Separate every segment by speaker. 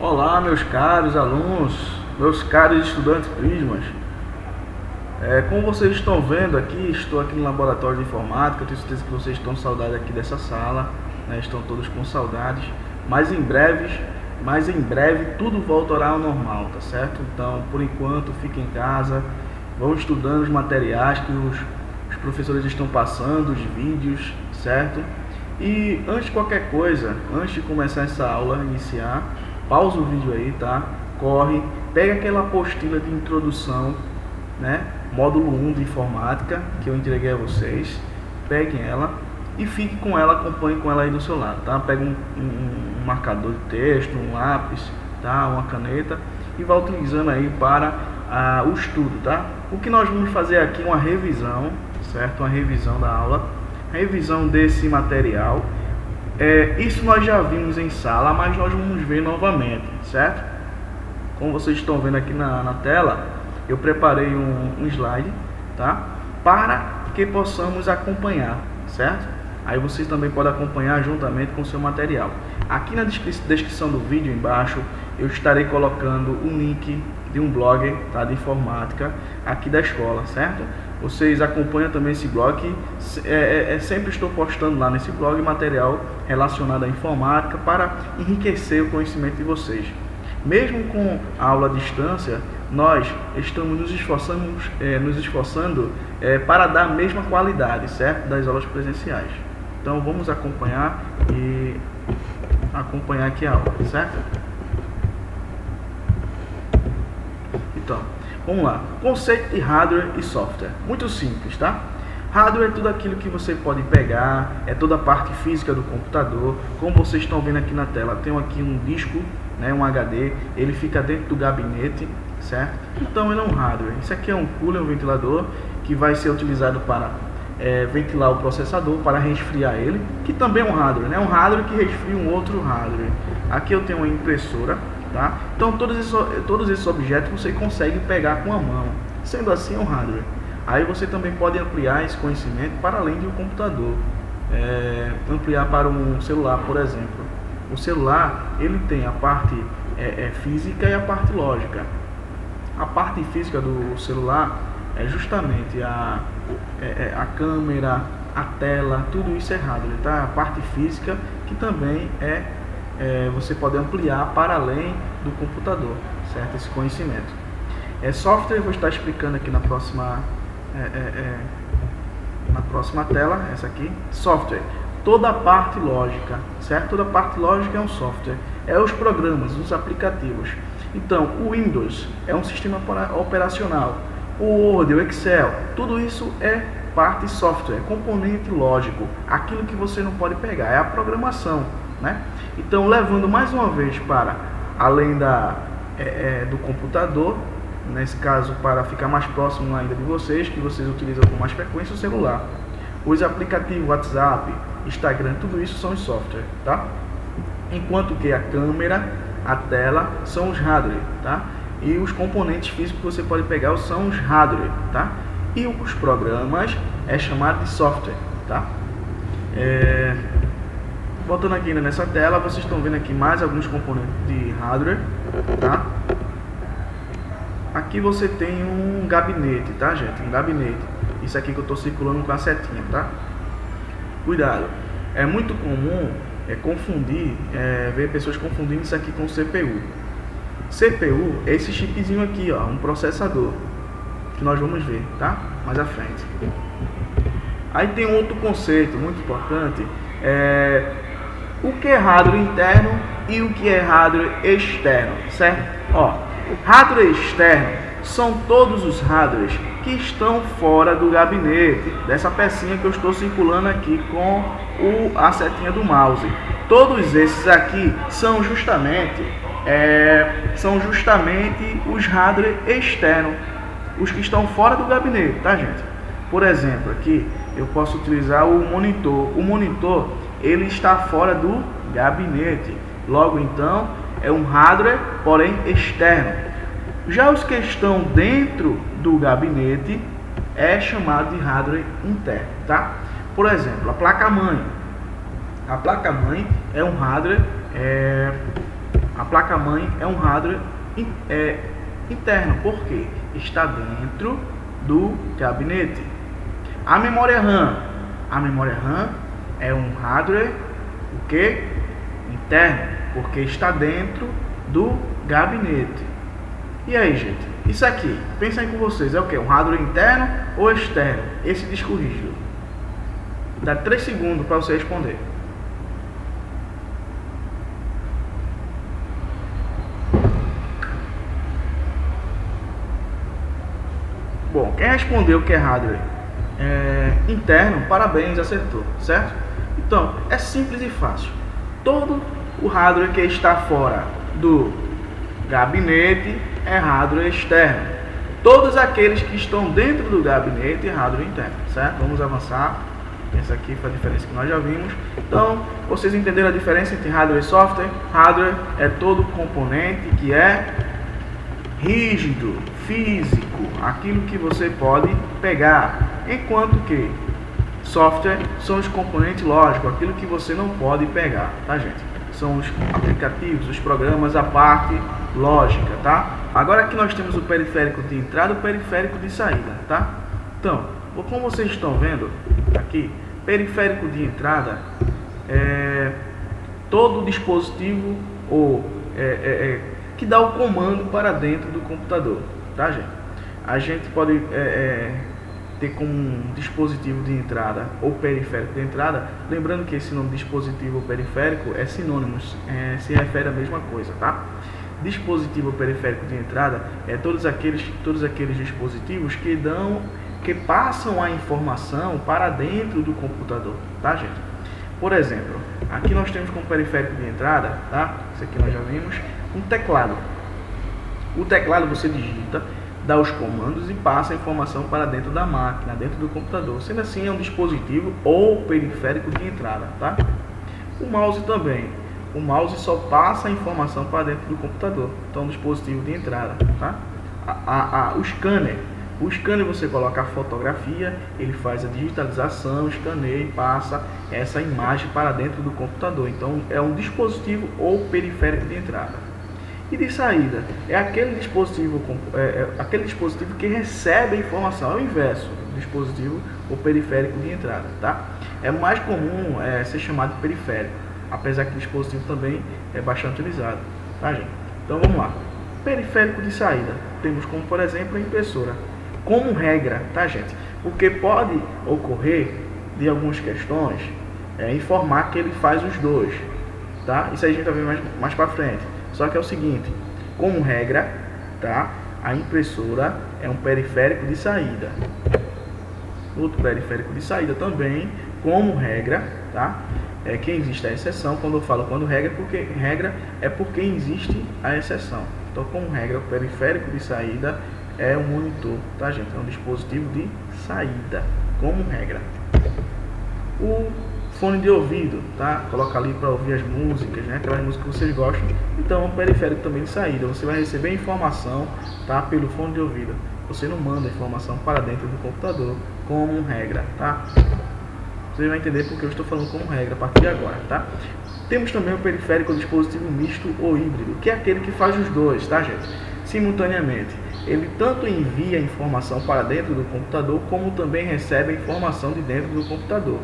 Speaker 1: Olá, meus caros alunos, meus caros estudantes Prismas. Como vocês estão vendo aqui, estou aqui no laboratório de informática. Tenho certeza que vocês estão com saudade aqui dessa sala, né? Estão todos com saudades, mas em breve tudo voltará ao normal, tá certo? Então, por enquanto, fiquem em casa, vão estudando os materiais que os professores estão passando, os vídeos, certo? E antes de qualquer coisa, antes de começar essa aula, iniciar, pausa o vídeo aí, tá? Corre, pega aquela apostila de introdução, né? Módulo 1 de informática que eu entreguei a vocês. Peguem ela e fique com ela, acompanhe com ela aí do seu lado, tá? Pega um marcador de texto, um lápis, tá? Uma caneta e vá utilizando aí para o estudo, tá? O que nós vamos fazer aqui é uma revisão, certo? Uma revisão da aula, revisão desse material. Isso nós já vimos em sala, mas nós vamos ver novamente, certo? Como vocês estão vendo aqui na tela, eu preparei um slide, tá? Para que possamos acompanhar, certo? Aí vocês também podem acompanhar juntamente com o seu material. Aqui na descrição do vídeo embaixo, eu estarei colocando o link de um blog, tá? De informática aqui da escola, certo? Vocês acompanham também esse blog, sempre estou postando lá nesse blog material relacionado à informática para enriquecer o conhecimento de vocês. Mesmo com a aula à distância, nós estamos nos esforçando para dar a mesma qualidade, certo? Das aulas presenciais. Então vamos acompanhar aqui a aula, certo? Então, vamos lá. Conceito de hardware e software. Muito simples, tá? Hardware é tudo aquilo que você pode pegar, é toda a parte física do computador. Como vocês estão vendo aqui na tela, tem aqui um disco, né, um HD, ele fica dentro do gabinete, certo? Então ele é um hardware. Isso aqui é um cooler, um ventilador, que vai ser utilizado para ventilar o processador, para resfriar ele, que também é um hardware, né? Um hardware que resfria um outro hardware. Aqui eu tenho uma impressora, tá? Então todos esses objetos você consegue pegar com a mão, sendo assim é um hardware. Aí você também pode ampliar esse conhecimento para além do computador, ampliar para um celular, por exemplo. O celular, ele tem a parte física e a parte lógica. A parte física do celular é justamente a câmera, a tela, tudo isso é hardware, tá? A parte física que também você pode ampliar para além do computador, certo? Esse conhecimento. Software eu vou estar explicando aqui na próxima tela, essa aqui. Software, toda a parte lógica, certo? Toda a parte lógica é um software, os programas, os aplicativos. Então, o Windows é um sistema operacional, o Word, o Excel, tudo isso é parte software, componente lógico, aquilo que você não pode pegar, é a programação, né? Então, levando mais uma vez para além do computador, nesse caso, para ficar mais próximo ainda de vocês, que vocês utilizam com mais frequência, o celular. Os aplicativos WhatsApp, Instagram, tudo isso são os software, tá? Enquanto que a câmera, a tela, são os hardware, tá? E os componentes físicos que você pode pegar são os hardware, tá? E os programas é chamado de software, tá? Voltando aqui nessa tela, vocês estão vendo aqui mais alguns componentes de hardware, tá? Aqui você tem um gabinete, tá, gente? Um gabinete. Isso aqui que eu estou circulando com a setinha, tá? Cuidado. É muito comum confundir, ver pessoas confundindo isso aqui com CPU. CPU é esse chipzinho aqui, ó, um processador, que nós vamos ver, tá? Mais à frente. Aí tem um outro conceito muito importante, o que é hardware interno e o que é hardware externo, certo? Ó, hardware externo são todos os hardwares que estão fora do gabinete, dessa pecinha que eu estou circulando aqui com a setinha do mouse. Todos esses aqui são justamente os hardware externos, os que estão fora do gabinete, tá, gente? Por exemplo, aqui eu posso utilizar o monitor. O monitor, ele está fora do gabinete, logo então é um hardware, porém externo. Já os que estão dentro do gabinete é chamado de hardware interno, tá? Por exemplo, a placa-mãe. A placa-mãe é um hardware A placa-mãe é um hardware interno, porque está dentro do gabinete. A memória RAM é um hardware interno, porque está dentro do gabinete. E aí, gente, isso aqui, pensa aí com vocês, é o que? Um hardware interno ou externo? Esse disco rígido. Dá 3 segundos para você responder. Bom, quem respondeu que é hardware interno, parabéns, acertou, certo? Então, é simples e fácil. Todo o hardware que está fora do gabinete é hardware externo. Todos aqueles que estão dentro do gabinete é hardware interno, certo? Vamos avançar. Essa aqui foi a diferença que nós já vimos. Então, vocês entenderam a diferença entre hardware e software? Hardware é todo componente que é rígido, físico, aquilo que você pode pegar, enquanto que software são os componentes lógicos, aquilo que você não pode pegar, tá, gente? São os aplicativos, os programas, a parte lógica, tá? Agora aqui nós temos o periférico de entrada e o periférico de saída, tá? Então, como vocês estão vendo aqui, periférico de entrada é todo dispositivo que dá o comando para dentro do computador, tá, gente? A gente pode ter como um dispositivo de entrada ou periférico de entrada, lembrando que esse nome dispositivo ou periférico é sinônimo, se refere à mesma coisa, tá? Dispositivo ou periférico de entrada é todos aqueles dispositivos que passam a informação para dentro do computador, tá, gente? Por exemplo, aqui nós temos como periférico de entrada, tá? Isso aqui nós já vimos, um teclado. O teclado você digita, dá os comandos e passa a informação para dentro da máquina, dentro do computador. Sendo assim, é um dispositivo ou periférico de entrada, tá? O mouse também. O mouse só passa a informação para dentro do computador. Então, dispositivo de entrada, tá? O scanner. O scanner você coloca a fotografia, ele faz a digitalização, escaneia e passa essa imagem para dentro do computador. Então, é um dispositivo ou periférico de entrada. E de saída, é aquele dispositivo que recebe a informação, é o inverso do dispositivo ou periférico de entrada, tá? É mais comum ser chamado de periférico, apesar que o dispositivo também é bastante utilizado, tá, gente? Então vamos lá. Periférico de saída, temos como, por exemplo, a impressora. Como regra, tá, gente? Porque pode ocorrer de algumas questões informar que ele faz os dois, tá? Isso aí a gente vai ver mais para frente. Só que é o seguinte, como regra, tá? A impressora é um periférico de saída. Outro periférico de saída também, como regra, tá? É que existe a exceção. Quando eu falo regra, porque existe a exceção. Então, como regra, o periférico de saída é um monitor, tá, gente? É um dispositivo de saída, como regra. O fone de ouvido, tá? Coloca ali para ouvir as músicas, né? Aquelas músicas que vocês gostam. Então, é um periférico também de saída. Você vai receber informação, tá? Pelo fone de ouvido. Você não manda informação para dentro do computador, como regra, tá? Você vai entender porque eu estou falando como regra a partir de agora, tá? Temos também o periférico dispositivo misto ou híbrido, que é aquele que faz os dois, tá, gente? Simultaneamente. Ele tanto envia a informação para dentro do computador, como também recebe a informação de dentro do computador.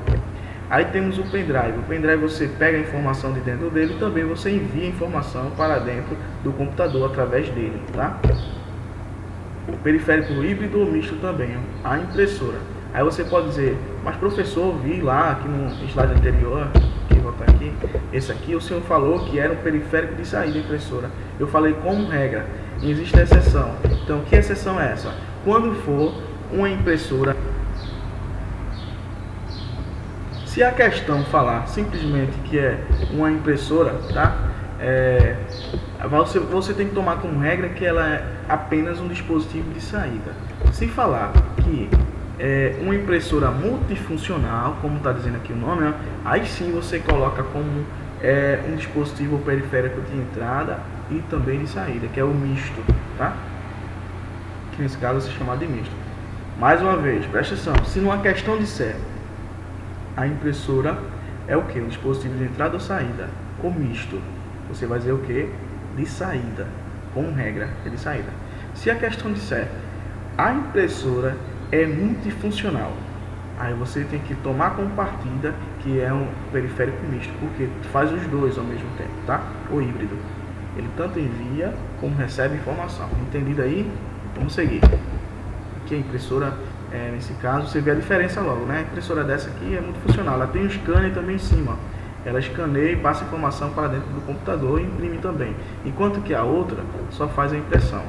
Speaker 1: Aí temos o pendrive. O pendrive você pega a informação de dentro dele e também você envia a informação para dentro do computador através dele, tá? O periférico híbrido ou misto também, a impressora. Aí você pode dizer, mas professor, vi lá aqui no slide anterior, que vou botar aqui, esse aqui, o senhor falou que era um periférico de saída impressora. Eu falei como regra, existe a exceção. Então, que exceção é essa? Quando for uma impressora, se a questão falar simplesmente que é uma impressora, tá? Você tem que tomar como regra que ela é apenas um dispositivo de saída. Se falar que é uma impressora multifuncional, como está dizendo aqui o nome, aí sim você coloca como um dispositivo periférico de entrada e também de saída, que é o misto, tá? Que nesse caso se chama de misto. Mais uma vez, presta atenção, se numa questão disser a impressora é o que? Um dispositivo de entrada ou saída? Ou misto? Você vai dizer o que? de saída, como regra, é de saída. Se a questão disser a impressora é multifuncional, aí você tem que tomar como partida que é um periférico misto, porque faz os dois ao mesmo tempo, tá? O híbrido. Ele tanto envia como recebe informação. Entendido aí? Vamos seguir. Aqui a impressora, nesse caso, você vê a diferença logo, né? A impressora dessa aqui é multifuncional. Ela tem um scanner também em cima. Ela escaneia e passa informação para dentro do computador e imprime também. Enquanto que a outra só faz a impressão.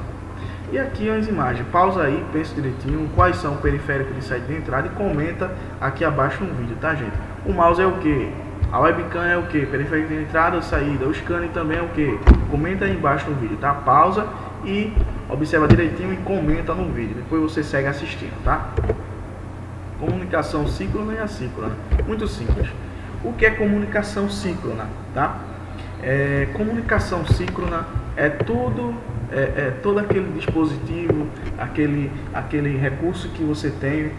Speaker 1: E aqui as imagens. Pausa aí, pensa direitinho quais são o periférico de saída e de entrada e comenta aqui abaixo no vídeo, tá, gente? O mouse é o que? A webcam é o que? Periférico de entrada ou saída? O scanner também é o que? Comenta aí embaixo no vídeo, tá? Pausa e observa direitinho e comenta no vídeo. Depois você segue assistindo, tá? Comunicação síncrona e assíncrona. Muito simples. O que é comunicação síncrona, tá? Comunicação síncrona é tudo, todo aquele dispositivo, aquele recurso que você tem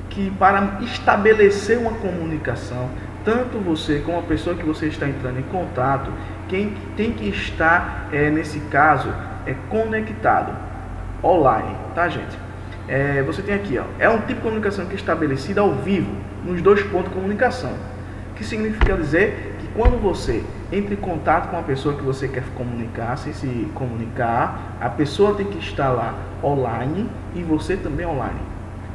Speaker 1: que para estabelecer uma comunicação, tanto você como a pessoa que você está entrando em contato, quem tem que estar, nesse caso, conectado online, tá, gente? Você tem aqui, ó, é um tipo de comunicação que é estabelecida ao vivo, nos dois pontos de comunicação, que significa dizer que quando você entra em contato com a pessoa que você quer comunicar, se comunicar, a pessoa tem que estar lá online e você também online.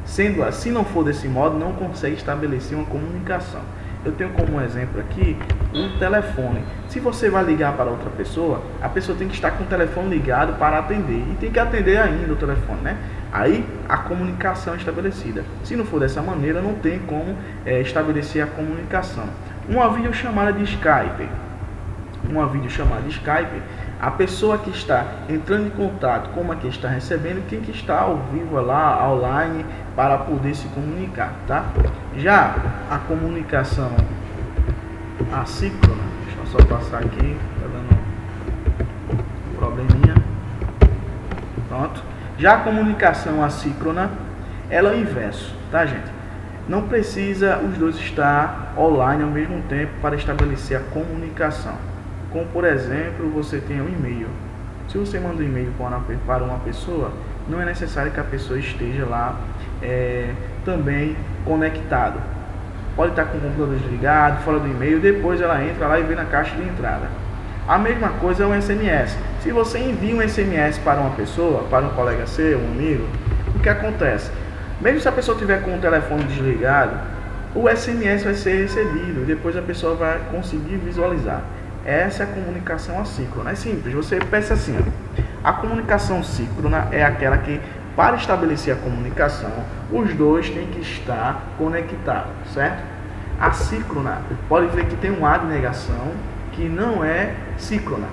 Speaker 1: Sendo assim, não for desse modo, não consegue estabelecer uma comunicação. Eu tenho como exemplo aqui um telefone. Se você vai ligar para outra pessoa, a pessoa tem que estar com o telefone ligado para atender. E tem que atender ainda o telefone, né? Aí a comunicação é estabelecida. Se não for dessa maneira, não tem como estabelecer a comunicação. Uma videochamada de Skype. A pessoa que está entrando em contato com a que está recebendo, quem que está ao vivo lá, online, para poder se comunicar, tá? Já a comunicação assíncrona, deixa eu só passar aqui, tá dando um probleminha. Pronto. Já a comunicação assíncrona, ela é o inverso, tá, gente? Não precisa os dois estar online ao mesmo tempo para estabelecer a comunicação. Como, por exemplo, você tem um e-mail. Se você manda um e-mail para uma pessoa, não é necessário que a pessoa esteja lá também conectado. Pode estar com o computador desligado, fora do e-mail, depois ela entra lá e vê na caixa de entrada. A mesma coisa é um SMS. Se você envia um SMS para uma pessoa, para um colega seu, um amigo, o que acontece? Mesmo se a pessoa tiver com o telefone desligado, o SMS vai ser recebido e depois a pessoa vai conseguir visualizar. Essa é a comunicação assíncrona. É simples, você pensa assim, ó. A comunicação síncrona é aquela que, para estabelecer a comunicação, os dois têm que estar conectados, certo? A síncrona, pode ver que tem um A de negação, que não é síncrona.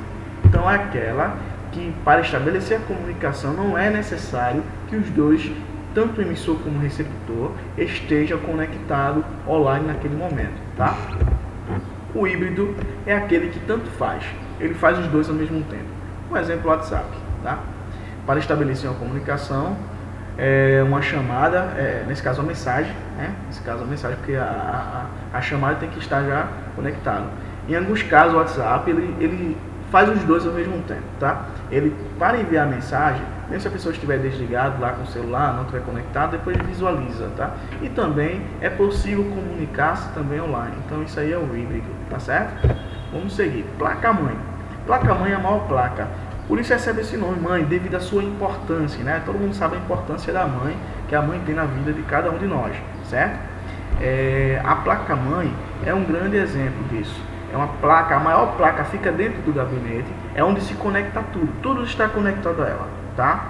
Speaker 1: Então é aquela que, para estabelecer a comunicação, não é necessário que os dois, tanto o emissor como o receptor, estejam conectados online naquele momento, tá? O híbrido é aquele que tanto faz, ele faz os dois ao mesmo tempo. Um exemplo, o WhatsApp, tá? Para estabelecer uma comunicação, uma chamada, nesse caso a mensagem, né? Nesse caso a mensagem, porque a chamada tem que estar já conectado. Em alguns casos o WhatsApp, ele faz os dois ao mesmo tempo, tá? Ele, para enviar a mensagem, mesmo se a pessoa estiver desligado lá com o celular, não estiver conectado, depois visualiza, tá? E também é possível comunicar-se também online. Então isso aí é o híbrido, tá certo? Vamos seguir. Placa-mãe. Placa-mãe é a maior placa. Por isso recebe esse nome, mãe, devido à sua importância, né? Todo mundo sabe a importância da mãe, que a mãe tem na vida de cada um de nós, certo? A placa-mãe é um grande exemplo disso. É uma placa, a maior placa fica dentro do gabinete, é onde se conecta tudo está conectado a ela, tá?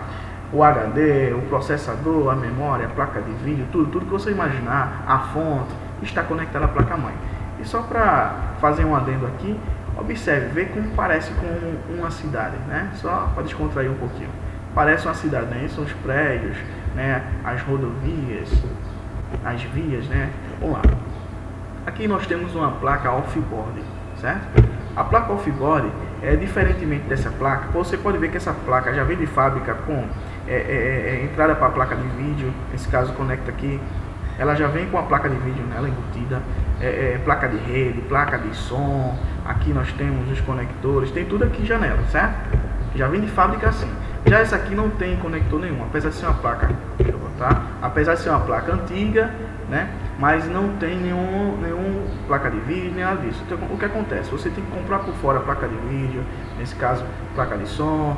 Speaker 1: O HD, o processador, a memória, a placa de vídeo, tudo que você imaginar, a fonte, está conectado à placa-mãe. E só para fazer um adendo aqui, observe, vê como parece com uma cidade, né? Só para descontrair um pouquinho. Parece uma cidade, né? São os prédios, né? As rodovias, as vias, né? Vamos lá. Aqui nós temos uma placa off-board, certo? A placa off-board, diferentemente dessa placa, você pode ver que essa placa já vem de fábrica com entrada para a placa de vídeo, nesse caso conecta aqui, ela já vem com a placa de vídeo nela embutida, placa de rede, placa de som, aqui nós temos os conectores, tem tudo aqui janela, certo? Já vem de fábrica assim. Já essa aqui não tem conector nenhum, apesar de ser uma placa, deixa eu botar, apesar de ser uma placa antiga, né? Mas não tem nenhum placa de vídeo, nem nada disso. Então o que acontece? Você tem que comprar por fora a placa de vídeo, nesse caso placa de som,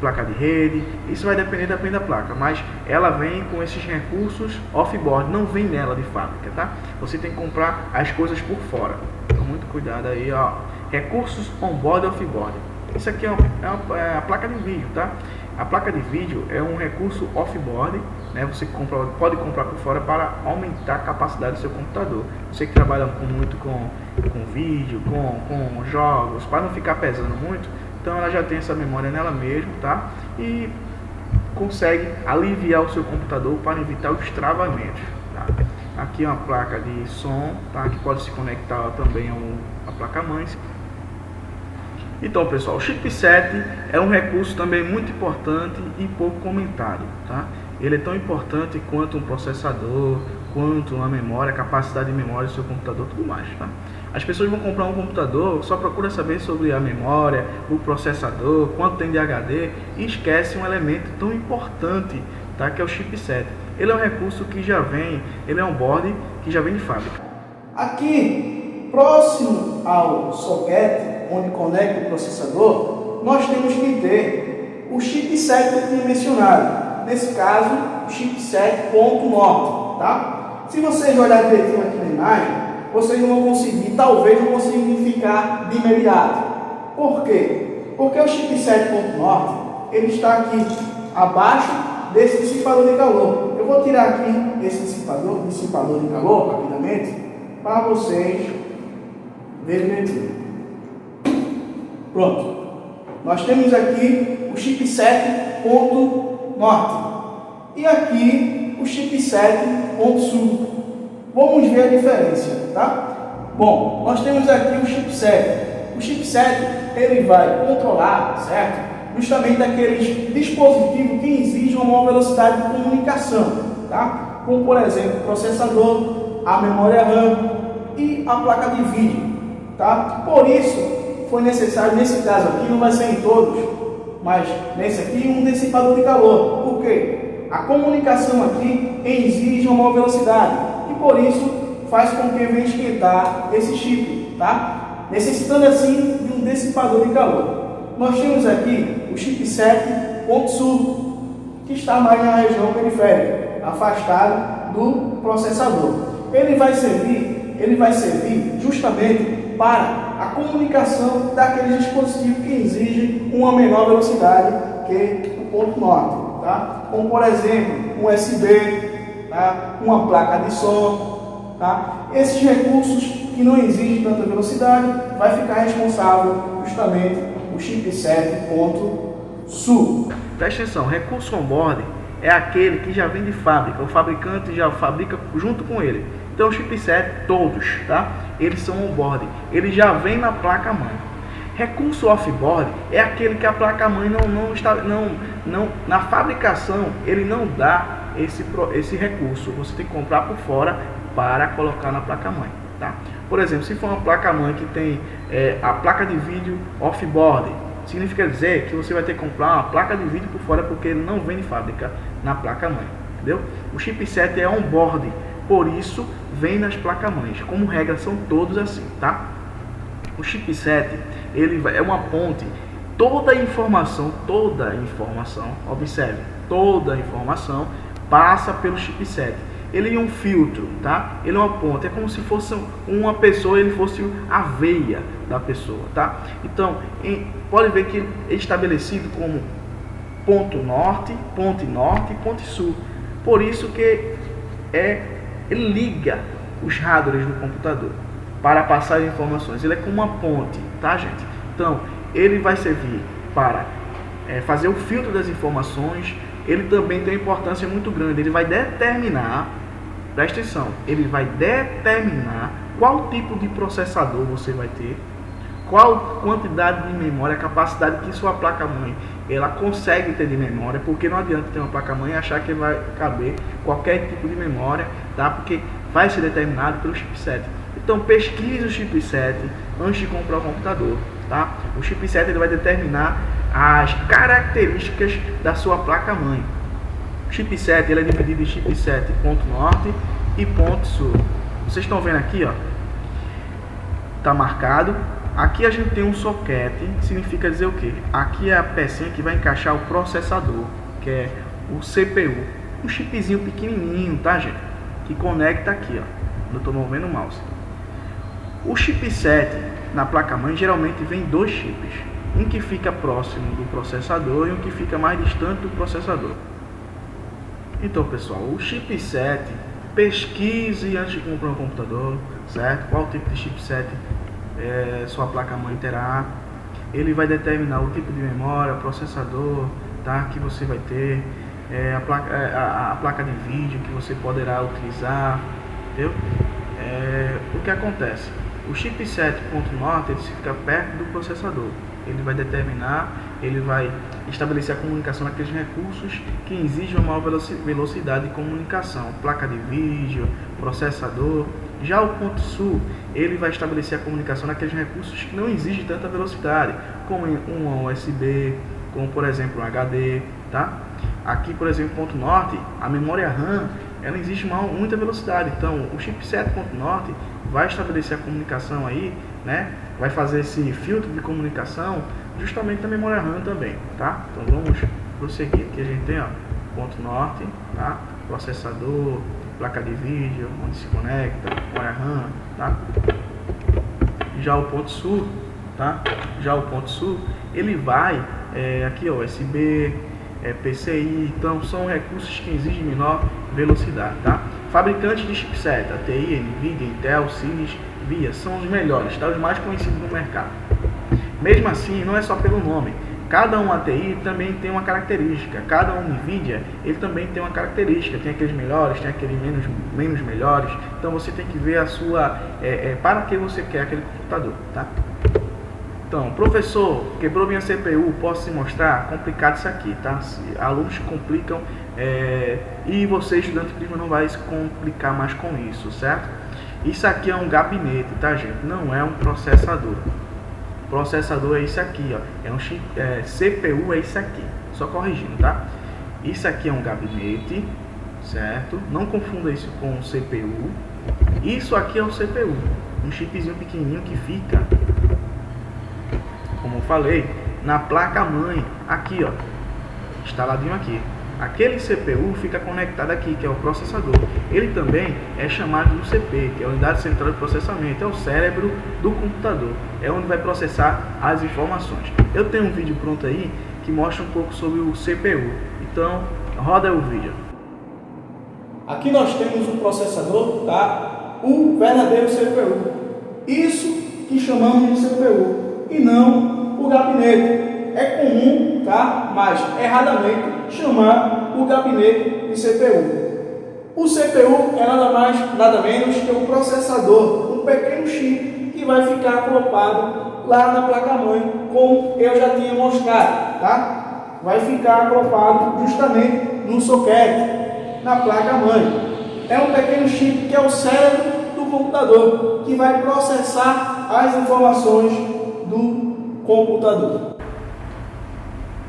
Speaker 1: placa de rede, isso vai depender da placa, mas ela vem com esses recursos off-board, não vem nela de fábrica, tá? Você tem que comprar as coisas por fora, com muito cuidado aí, ó. Recursos on-board e off-board. Isso aqui é a placa de vídeo, tá? A placa de vídeo é um recurso off-board, né? Você pode comprar por fora para aumentar a capacidade do seu computador. Você que trabalha muito com vídeo, com jogos, para não ficar pesando muito, então ela já tem essa memória nela mesmo, tá? E consegue aliviar o seu computador para evitar os travamentos, tá? Aqui é uma placa de som, tá? Que pode se conectar também a placa-mãe. Então, pessoal, o chipset é um recurso também muito importante e pouco comentado, tá? Ele é tão importante quanto um processador, quanto uma memória, a capacidade de memória do seu computador, tudo mais, tá? As pessoas vão comprar um computador, só procura saber sobre a memória, o processador, quanto tem de HD e esquece um elemento tão importante, tá? Que é o chipset. Ele é um recurso que já vem, ele é um board que já vem de fábrica.
Speaker 2: Aqui, próximo ao socket, onde conecta o processador, nós temos que ter o chipset que eu tinha mencionado. Nesse caso, o chipset ponto norte, tá? Se vocês olharem direitinho aqui na imagem, vocês não vão conseguir, talvez não consigam identificar de imediato. Por quê? Porque o chipset ponto norte, ele está aqui abaixo desse dissipador de calor. Eu vou tirar aqui esse dissipador de calor, rapidamente, para vocês verem direitinho. Pronto. Nós temos aqui o chipset ponto norte e aqui o chipset ponto sul. Vamos ver a diferença, tá? Bom, nós temos aqui o chipset. O chipset, ele vai controlar, certo? Justamente aqueles dispositivos que exigem uma maior velocidade de comunicação, tá? Como, por exemplo, o processador, a memória RAM e a placa de vídeo, tá? Por isso, foi necessário, nesse caso aqui, não vai ser em todos, mas nesse aqui, um dissipador de calor. Por quê? A comunicação aqui exige uma maior velocidade e por isso faz com que venha esquentar esse chip, tá? Necessitando assim de um dissipador de calor. Nós temos aqui o chipset ponto sul, que está mais na região periférica, afastado do processador. Ele vai servir justamente para a comunicação daqueles dispositivos que exigem uma menor velocidade que o ponto norte, tá? Como por exemplo, um USB, tá? Uma placa de som, tá? Esses recursos que não exigem tanta velocidade, vai ficar responsável justamente o chipset ponto sul.
Speaker 1: Presta atenção, recurso on-board é aquele que já vem de fábrica, o fabricante já fabrica junto com ele. Então, o chipset, todos, tá? Eles são on-board, ele já vem na placa-mãe. Recurso off-board é aquele que a placa-mãe na fabricação, ele não dá esse recurso. Você tem que comprar por fora para colocar na placa-mãe, tá? Por exemplo, se for uma placa-mãe que tem a placa de vídeo off-board, significa dizer que você vai ter que comprar uma placa de vídeo por fora porque ele não vem de fábrica na placa-mãe, entendeu? O chipset é on-board, por isso vem nas placas-mães. Como regra, são todos assim, tá? O chipset, é uma ponte. Toda a informação, observe, toda a informação passa pelo chipset. Ele é um filtro, tá? Ele é uma ponte, é como se fosse uma pessoa, ele fosse a veia da pessoa, tá? Então, pode ver que é estabelecido como ponto norte, ponte norte e ponte sul. Por isso que ele liga os hardwares do computador para passar informações. Ele é como uma ponte, tá, gente? Então, ele vai servir para fazer o filtro das informações. Ele também tem uma importância muito grande. Ele vai determinar, presta atenção, ele vai determinar qual tipo de processador você vai ter, qual quantidade de memória, capacidade que sua placa-mãe ela consegue ter de memória, porque não adianta ter uma placa-mãe e achar que vai caber qualquer tipo de memória, tá? Porque vai ser determinado pelo chipset. Então pesquise o chipset antes de comprar o computador, tá? O chipset ele vai determinar as características da sua placa-mãe. O chipset ele é dividido em chipset ponto norte e ponto sul. Vocês estão vendo aqui, ó, tá marcado. Aqui a gente tem um soquete, significa dizer o que? Aqui é a pecinha que vai encaixar o processador, que é o CPU, um chipzinho pequenininho, tá, gente? Que conecta aqui, ó. Eu estou movendo o mouse. O chipset na placa-mãe geralmente vem dois chips, um que fica próximo do processador e um que fica mais distante do processador. Então, pessoal, o chipset, pesquise antes de comprar um computador, certo? Qual tipo de chipset sua placa-mãe terá. Ele vai determinar o tipo de memória, processador, tá, que você vai ter, a placa de vídeo que você poderá utilizar, entendeu? O que acontece? O chipset ponto norte ele fica perto do processador. Ele vai determinar, ele vai estabelecer a comunicação naqueles recursos que exigem uma maior velocidade de comunicação, placa de vídeo, processador. Já o ponto sul, ele vai estabelecer a comunicação naqueles recursos que não exigem tanta velocidade, como um USB, como por exemplo um HD, tá? Aqui, por exemplo, ponto norte, a memória RAM, ela exige muita velocidade. Então, o chipset ponto norte vai estabelecer a comunicação aí, né? Vai fazer esse filtro de comunicação justamente na memória RAM também, tá? Então, vamos prosseguir. Aqui a gente tem, ó, ponto norte, tá? Processador, placa de vídeo, onde se conecta, memória RAM, tá? Já o ponto sul, tá? Já o ponto sul, ele vai aqui, ó, USB, PCI, então são recursos que exigem menor velocidade, tá? Fabricantes de chipset, a TI, Nvidia, Intel, Siemens, VIA, são os melhores, tá? Os mais conhecidos no mercado. Mesmo assim, não é só pelo nome. Cada um ATI também tem uma característica. Cada um Nvidia, ele também tem uma característica. Tem aqueles melhores, tem aqueles menos melhores. Então você tem que ver a sua para que você quer aquele computador, tá? Então, professor, quebrou minha CPU, posso te mostrar? Complicado isso aqui, tá? Alunos complicam e você, estudante primo, não vai se complicar mais com isso, certo? Isso aqui é um gabinete, tá, gente? Não é um processador. Processador é isso aqui, ó. É um chip, CPU é isso aqui. Só corrigindo, tá? Isso aqui é um gabinete, certo? Não confunda isso com um CPU. Isso aqui é um CPU, um chipzinho pequenininho que fica, como eu falei, na placa-mãe, aqui, ó, instaladinho aqui. Aquele CPU fica conectado aqui, que é o processador. Ele também é chamado de UCP, que é a Unidade Central de Processamento. É o cérebro do computador. É onde vai processar as informações. Eu tenho um vídeo pronto aí que mostra um pouco sobre o CPU. Então, roda o vídeo.
Speaker 2: Aqui nós temos o processador, tá? O verdadeiro CPU. Isso que chamamos de CPU e não o gabinete. É comum, tá? Mas erradamente chamar o gabinete de CPU. O CPU é nada mais, nada menos que um processador, um pequeno chip que vai ficar acoplado lá na placa-mãe, como eu já tinha mostrado, tá? Vai ficar acoplado justamente no soquete, na placa-mãe. É um pequeno chip que é o cérebro do computador, que vai processar as informações do computador.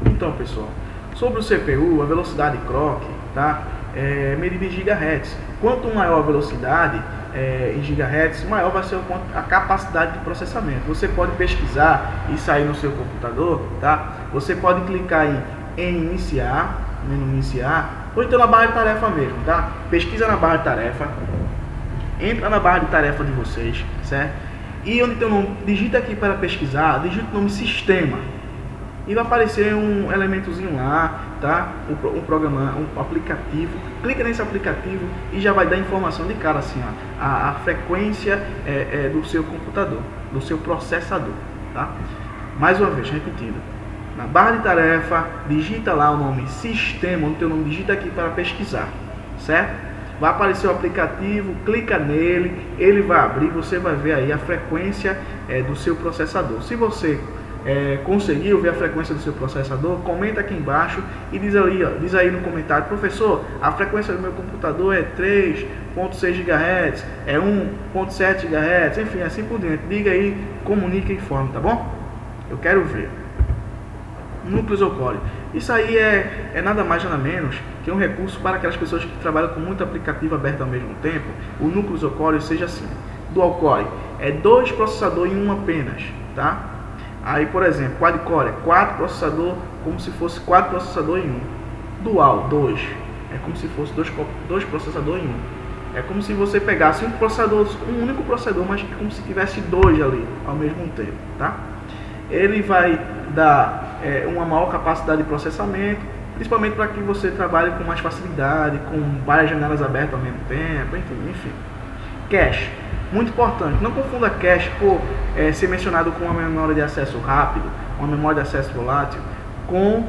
Speaker 1: Então, pessoal, sobre o CPU, a velocidade clock, tá? É medida em gigahertz. Quanto maior a velocidade em gigahertz, maior vai ser a capacidade de processamento. Você pode pesquisar e sair no seu computador, tá? Você pode clicar em iniciar, menu iniciar, ou então na barra de tarefa mesmo, tá? Pesquisa na barra de tarefa, entra na barra de tarefa de vocês, certo? E onde tem o nome, digita aqui para pesquisar, digita o nome sistema. E vai aparecer um elementozinho lá, tá? Um programa, um aplicativo. Clica nesse aplicativo e já vai dar informação de cara assim, ó, a frequência do seu computador, do seu processador, tá? Mais uma vez, repetindo. Na barra de tarefa, digita lá o nome sistema, onde tem o nome, digita aqui para pesquisar, certo? Vai aparecer o aplicativo, clica nele, ele vai abrir, você vai ver aí a frequência do seu processador. Se você conseguiu ver a frequência do seu processador, comenta aqui embaixo e diz aí no comentário: professor, a frequência do meu computador é 3.6 GHz, é 1.7 GHz, enfim, assim por diante. Diga aí, comunica e informe, tá bom? Eu quero ver. Núcleos ou core. Isso aí é nada mais nada menos que um recurso para aquelas pessoas que trabalham com muito aplicativo aberto ao mesmo tempo. O núcleos ou core seja assim: dual core é 2 processadores em um apenas, tá? Aí, por exemplo, quad core é 4 processadores, como se fosse 4 processadores em um. Dual, 2, é como se fosse 2 processadores em um. É como se você pegasse um único processador, mas como se tivesse 2 ali ao mesmo tempo, tá? Ele vai dar uma maior capacidade de processamento, principalmente para que você trabalhe com mais facilidade, com várias janelas abertas ao mesmo tempo, enfim. Cache, muito importante, não confunda cache por ser mencionado com uma memória de acesso rápido, uma memória de acesso volátil, com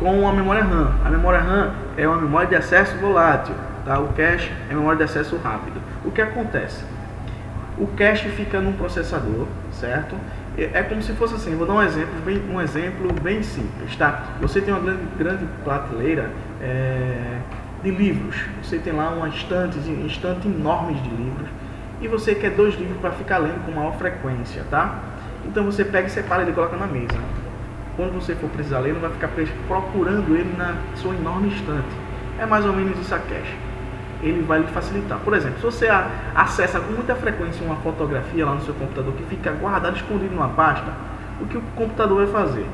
Speaker 1: uma memória RAM. A memória RAM é uma memória de acesso volátil, tá? O cache é memória de acesso rápido. O que acontece? O cache fica num processador, certo? É como se fosse assim, vou dar um exemplo bem simples, tá? Você tem uma grande prateleira de livros, você tem lá uma estante enormes de livros, e você quer 2 livros para ficar lendo com maior frequência, tá? Então você pega e separa ele e coloca na mesa. Quando você for precisar ler, não vai ficar procurando ele na sua enorme estante. É mais ou menos isso a cache. Ele vai lhe facilitar. Por exemplo, se você acessa com muita frequência uma fotografia lá no seu computador que fica guardada, escondido numa pasta, o que o computador vai fazer?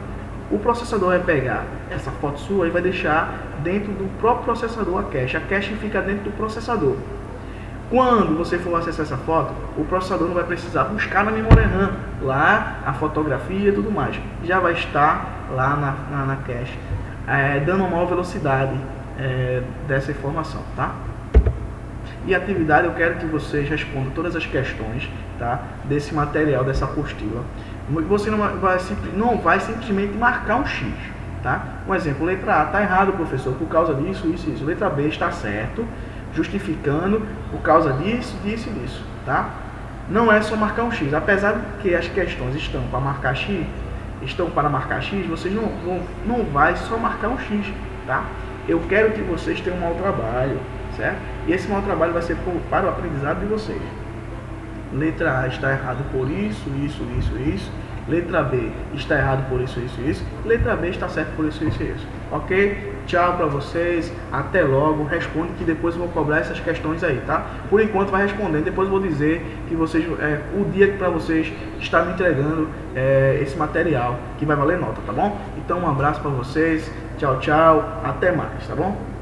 Speaker 1: O processador vai pegar essa foto sua e vai deixar dentro do próprio processador a cache. A cache fica dentro do processador. Quando você for acessar essa foto, o processador não vai precisar buscar na memória RAM lá a fotografia e tudo mais. Já vai estar lá na cache, dando uma maior velocidade dessa informação, tá? E atividade, eu quero que vocês respondam todas as questões, tá, desse material, dessa apostila. Você não vai simplesmente marcar um X, tá? Um exemplo, letra A está errado, professor, por causa disso, isso, isso. Letra B está certo, justificando por causa disso, disso e disso, tá? Não é só marcar um X. Apesar de que as questões estão para marcar X, vocês não vai só marcar um X, tá? Eu quero que vocês tenham um mau trabalho, certo? E esse mau trabalho vai ser para o aprendizado de vocês. Letra A está errado por isso, isso, isso, isso. Letra B está errado por isso, isso, isso. Letra B está certo por isso, isso, isso. Ok? Tchau para vocês. Até logo. Responde que depois eu vou cobrar essas questões aí, tá? Por enquanto vai respondendo. Depois eu vou dizer que vocês, o dia que para vocês está me entregando esse material que vai valer nota, tá bom? Então um abraço para vocês. Tchau, tchau. Até mais, tá bom?